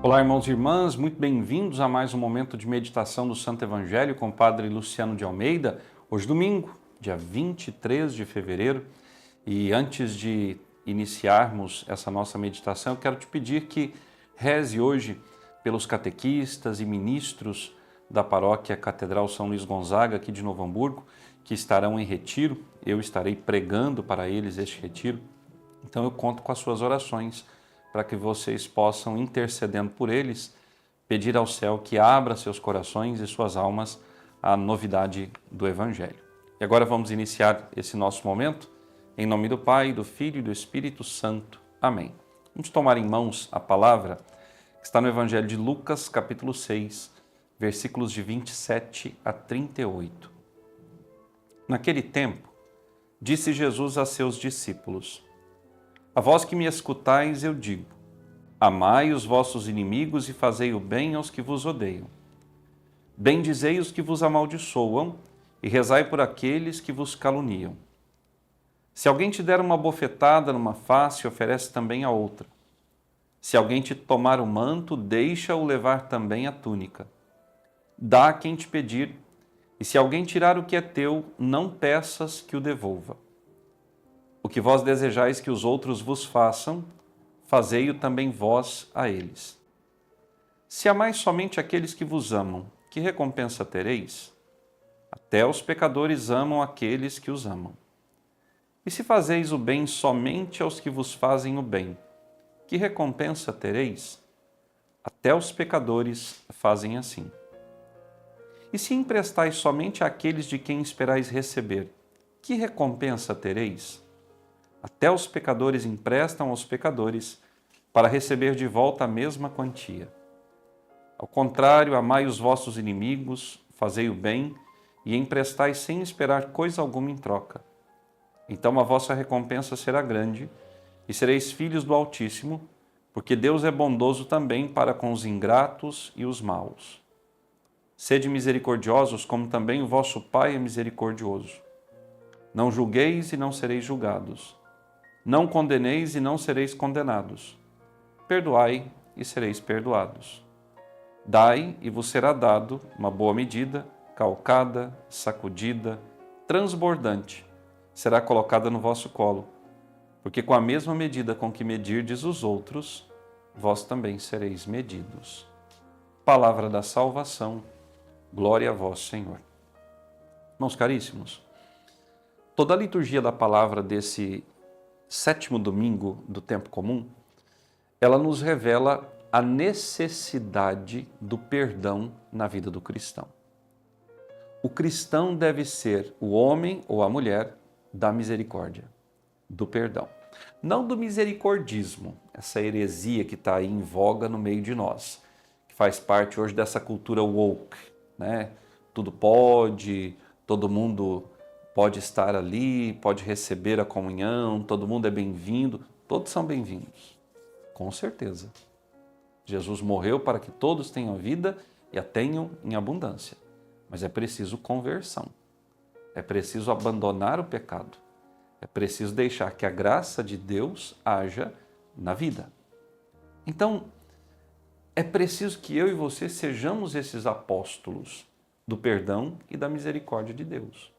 Olá, irmãos e irmãs, muito bem-vindos a mais um momento de meditação do Santo Evangelho com o Padre Luciano de Almeida. Hoje, domingo, dia 23 de fevereiro. E antes de iniciarmos essa nossa meditação, eu quero te pedir que reze hoje pelos catequistas e ministros da paróquia Catedral São Luís Gonzaga, aqui de Novo Hamburgo, que estarão em retiro. Eu estarei pregando para eles este retiro. Então eu conto com as suas orações para que vocês possam, intercedendo por eles, pedir ao céu que abra seus corações e suas almas à novidade do Evangelho. E agora vamos iniciar esse nosso momento, em nome do Pai, do Filho e do Espírito Santo. Amém. Vamos tomar em mãos a palavra que está no Evangelho de Lucas, capítulo 6, versículos de 27 a 38. Naquele tempo, disse Jesus a seus discípulos: A vós que me escutais, eu digo: amai os vossos inimigos e fazei o bem aos que vos odeiam. Bendizei os que vos amaldiçoam e rezai por aqueles que vos caluniam. Se alguém te der uma bofetada numa face, oferece também a outra. Se alguém te tomar o manto, deixa-o levar também a túnica. Dá a quem te pedir, e se alguém tirar o que é teu, não peças que o devolva. O que vós desejais que os outros vos façam, fazei-o também vós a eles. Se amais somente aqueles que vos amam, que recompensa tereis? Até os pecadores amam aqueles que os amam. E se fazeis o bem somente aos que vos fazem o bem, que recompensa tereis? Até os pecadores fazem assim. E se emprestais somente àqueles de quem esperais receber, que recompensa tereis? Até os pecadores emprestam aos pecadores para receber de volta a mesma quantia. Ao contrário, amai os vossos inimigos, fazei o bem e emprestai sem esperar coisa alguma em troca. Então a vossa recompensa será grande e sereis filhos do Altíssimo, porque Deus é bondoso também para com os ingratos e os maus. Sede misericordiosos, como também o vosso Pai é misericordioso. Não julgueis e não sereis julgados. Não condeneis e não sereis condenados. Perdoai e sereis perdoados. Dai e vos será dado uma boa medida, calcada, sacudida, transbordante, será colocada no vosso colo, porque com a mesma medida com que medirdes os outros, vós também sereis medidos. Palavra da salvação, glória a vós, Senhor. Irmãos caríssimos, toda a liturgia da palavra desse sétimo domingo do tempo comum, ela nos revela a necessidade do perdão na vida do cristão. O cristão deve ser o homem ou a mulher da misericórdia, do perdão. Não do misericordismo, essa heresia que está aí em voga no meio de nós, que faz parte hoje dessa cultura woke, né? Tudo pode, todo mundo pode estar ali, pode receber a comunhão, todo mundo é bem-vindo, todos são bem-vindos, com certeza. Jesus morreu para que todos tenham vida e a tenham em abundância, mas é preciso conversão, é preciso abandonar o pecado, é preciso deixar que a graça de Deus haja na vida. Então, é preciso que eu e você sejamos esses apóstolos do perdão e da misericórdia de Deus.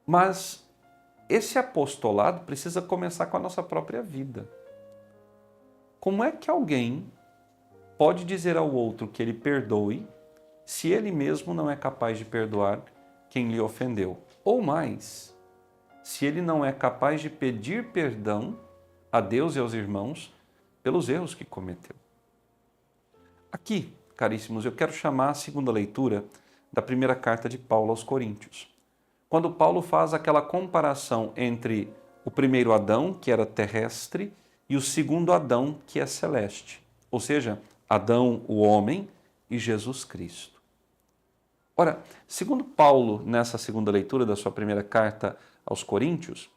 Mas esse apostolado precisa começar com a nossa própria vida. Como é que alguém pode dizer ao outro que ele perdoe se ele mesmo não é capaz de perdoar quem lhe ofendeu? Ou mais, se ele não é capaz de pedir perdão a Deus e aos irmãos pelos erros que cometeu? Aqui, caríssimos, eu quero chamar a segunda leitura da primeira carta de Paulo aos Coríntios. Quando Paulo faz aquela comparação entre o primeiro Adão, que era terrestre, e o segundo Adão, que é celeste. Ou seja, Adão, o homem, e Jesus Cristo. Ora, segundo Paulo, nessa segunda leitura da sua primeira carta aos Coríntios,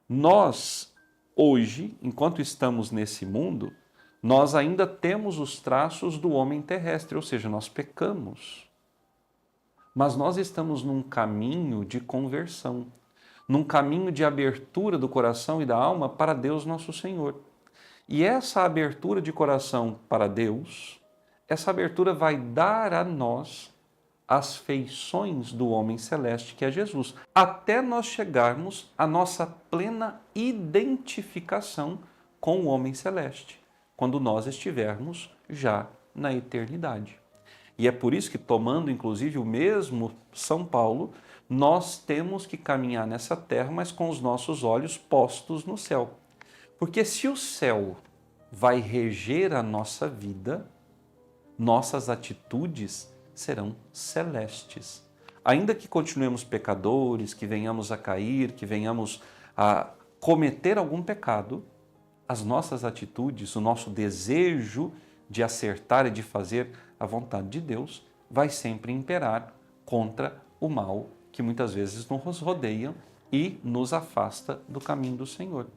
nós, hoje, enquanto estamos nesse mundo, nós ainda temos os traços do homem terrestre, ou seja, nós pecamos. Mas nós estamos num caminho de conversão, num caminho de abertura do coração e da alma para Deus nosso Senhor. E essa abertura de coração para Deus, essa abertura vai dar a nós as feições do homem celeste, que é Jesus, até nós chegarmos à nossa plena identificação com o homem celeste, quando nós estivermos já na eternidade. E é por isso que, tomando inclusive o mesmo São Paulo, nós temos que caminhar nessa terra, mas com os nossos olhos postos no céu. Porque se o céu vai reger a nossa vida, nossas atitudes serão celestes. Ainda que continuemos pecadores, que venhamos a cair, que venhamos a cometer algum pecado, as nossas atitudes, o nosso desejo de acertar e de fazer a vontade de Deus vai sempre imperar contra o mal que muitas vezes nos rodeia e nos afasta do caminho do Senhor.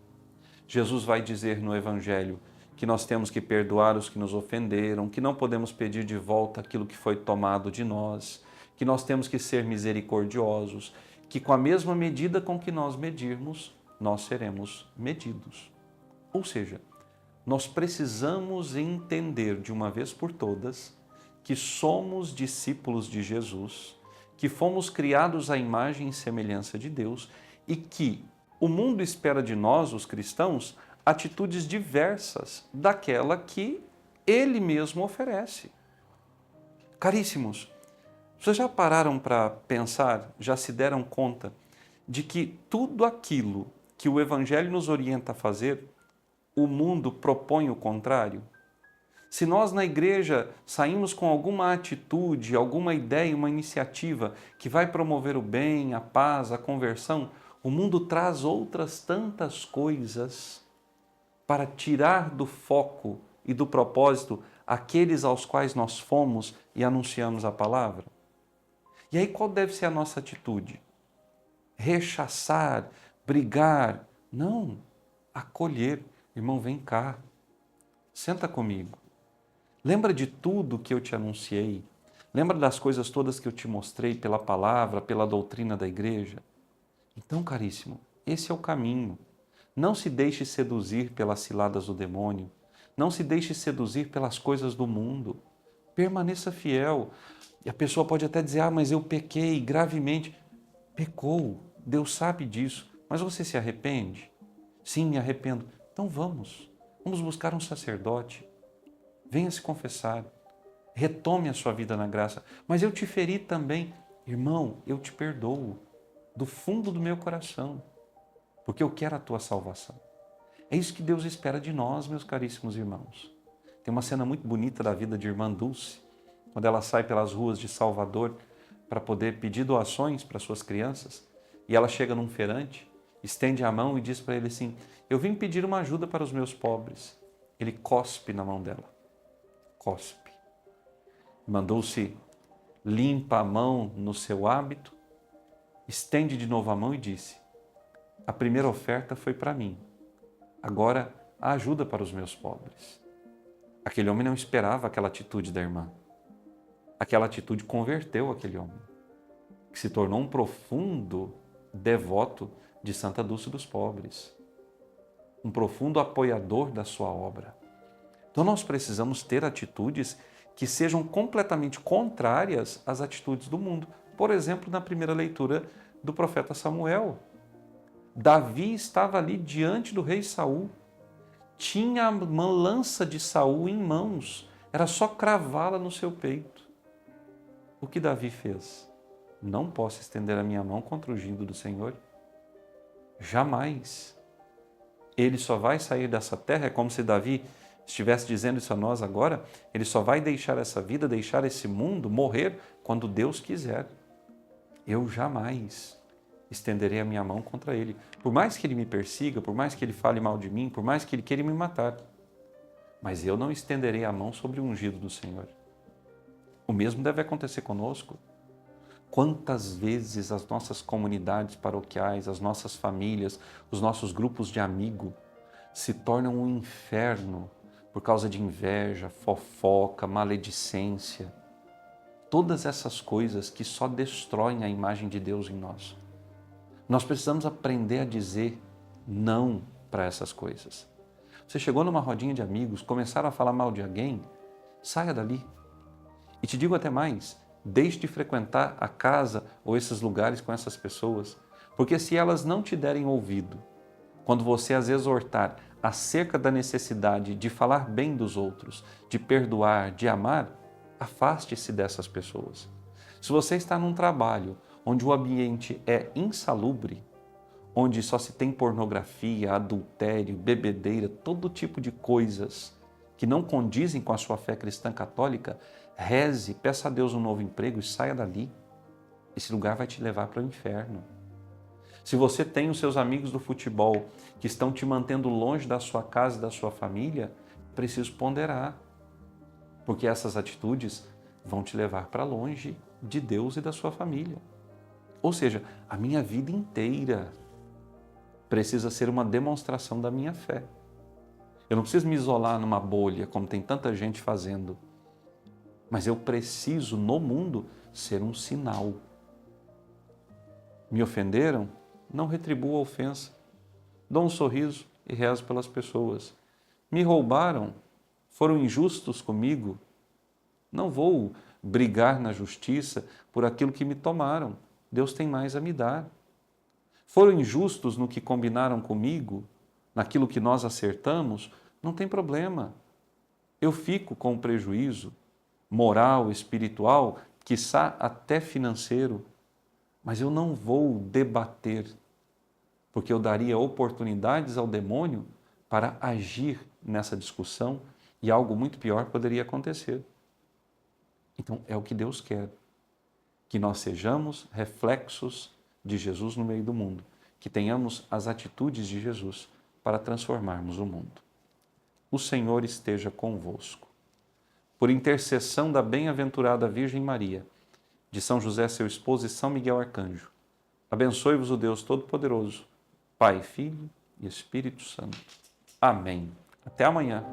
Jesus vai dizer no Evangelho que nós temos que perdoar os que nos ofenderam, que não podemos pedir de volta aquilo que foi tomado de nós, que nós temos que ser misericordiosos, que com a mesma medida com que nós medirmos, nós seremos medidos. Ou seja, nós precisamos entender de uma vez por todas que somos discípulos de Jesus, que fomos criados à imagem e semelhança de Deus e que o mundo espera de nós, os cristãos, atitudes diversas daquela que Ele mesmo oferece. Caríssimos, vocês já pararam para pensar, já se deram conta de que tudo aquilo que o Evangelho nos orienta a fazer, o mundo propõe o contrário? Se nós na igreja saímos com alguma atitude, alguma ideia, uma iniciativa que vai promover o bem, a paz, a conversão, o mundo traz outras tantas coisas para tirar do foco e do propósito aqueles aos quais nós fomos e anunciamos a palavra. E aí qual deve ser a nossa atitude? Rechaçar, brigar? Não, acolher. Irmão, vem cá, senta comigo. Lembra de tudo que eu te anunciei? Lembra das coisas todas que eu te mostrei pela palavra, pela doutrina da igreja? Então, caríssimo, esse é o caminho. Não se deixe seduzir pelas ciladas do demônio. Não se deixe seduzir pelas coisas do mundo. Permaneça fiel. E a pessoa pode até dizer, mas eu pequei gravemente. Pecou, Deus sabe disso. Mas você se arrepende? Sim, me arrependo. Então vamos buscar um sacerdote. Venha se confessar. Retome a sua vida na graça. Mas eu te feri também. Irmão, eu te perdoo do fundo do meu coração, porque eu quero a tua salvação. É isso que Deus espera de nós, meus caríssimos irmãos. Tem uma cena muito bonita da vida de irmã Dulce, quando ela sai pelas ruas de Salvador para poder pedir doações para suas crianças, e ela chega num feirante, estende a mão e diz para ele assim, eu vim pedir uma ajuda para os meus pobres. Ele cospe na mão dela. Cospe. Irmã Dulce limpa a mão no seu hábito, estende de novo a mão e disse, a primeira oferta foi para mim, agora a ajuda para os meus pobres. Aquele homem não esperava aquela atitude da irmã. Aquela atitude converteu aquele homem, que se tornou um profundo devoto de Santa Dulce dos Pobres, um profundo apoiador da sua obra. Então nós precisamos ter atitudes que sejam completamente contrárias às atitudes do mundo. Por exemplo, na primeira leitura do profeta Samuel, Davi estava ali diante do rei Saul, tinha uma lança de Saul em mãos, era só cravá-la no seu peito. O que Davi fez? Não posso estender a minha mão contra o ungido do Senhor. Jamais. Ele só vai sair dessa terra, é como se Davi estivesse dizendo isso a nós agora, ele só vai deixar essa vida, deixar esse mundo, morrer quando Deus quiser. Eu jamais estenderei a minha mão contra ele. Por mais que ele me persiga, por mais que ele fale mal de mim, por mais que ele queira me matar. Mas eu não estenderei a mão sobre o ungido do Senhor. O mesmo deve acontecer conosco. Quantas vezes as nossas comunidades paroquiais, as nossas famílias, os nossos grupos de amigo se tornam um inferno por causa de inveja, fofoca, maledicência. Todas essas coisas que só destroem a imagem de Deus em nós. Nós precisamos aprender a dizer não para essas coisas. Você chegou numa rodinha de amigos, começaram a falar mal de alguém, saia dali. E te digo até mais, deixe de frequentar a casa ou esses lugares com essas pessoas, porque se elas não te derem ouvido, quando você as exortar acerca da necessidade de falar bem dos outros, de perdoar, de amar, afaste-se dessas pessoas. Se você está num trabalho onde o ambiente é insalubre, onde só se tem pornografia, adultério, bebedeira, todo tipo de coisas que não condizem com a sua fé cristã católica, reze, peça a Deus um novo emprego e saia dali. Esse lugar vai te levar para o inferno. Se você tem os seus amigos do futebol que estão te mantendo longe da sua casa e da sua família, preciso ponderar, porque essas atitudes vão te levar para longe de Deus e da sua família. Ou seja, a minha vida inteira precisa ser uma demonstração da minha fé. Eu não preciso me isolar numa bolha, como tem tanta gente fazendo, mas eu preciso, no mundo, ser um sinal. Me ofenderam? Não retribuo a ofensa. Dou um sorriso e rezo pelas pessoas. Me roubaram? Foram injustos comigo? Não vou brigar na justiça por aquilo que me tomaram. Deus tem mais a me dar. Foram injustos no que combinaram comigo, naquilo que nós acertamos? Não tem problema. Eu fico com o prejuízo moral, espiritual, quiçá até financeiro, mas eu não vou debater, porque eu daria oportunidades ao demônio para agir nessa discussão e algo muito pior poderia acontecer. Então, é o que Deus quer, que nós sejamos reflexos de Jesus no meio do mundo, que tenhamos as atitudes de Jesus para transformarmos o mundo. O Senhor esteja convosco. Por intercessão da bem-aventurada Virgem Maria, de São José, seu esposo, e São Miguel Arcanjo, abençoe-vos o Deus Todo-Poderoso, Pai, Filho e Espírito Santo. Amém. Até amanhã.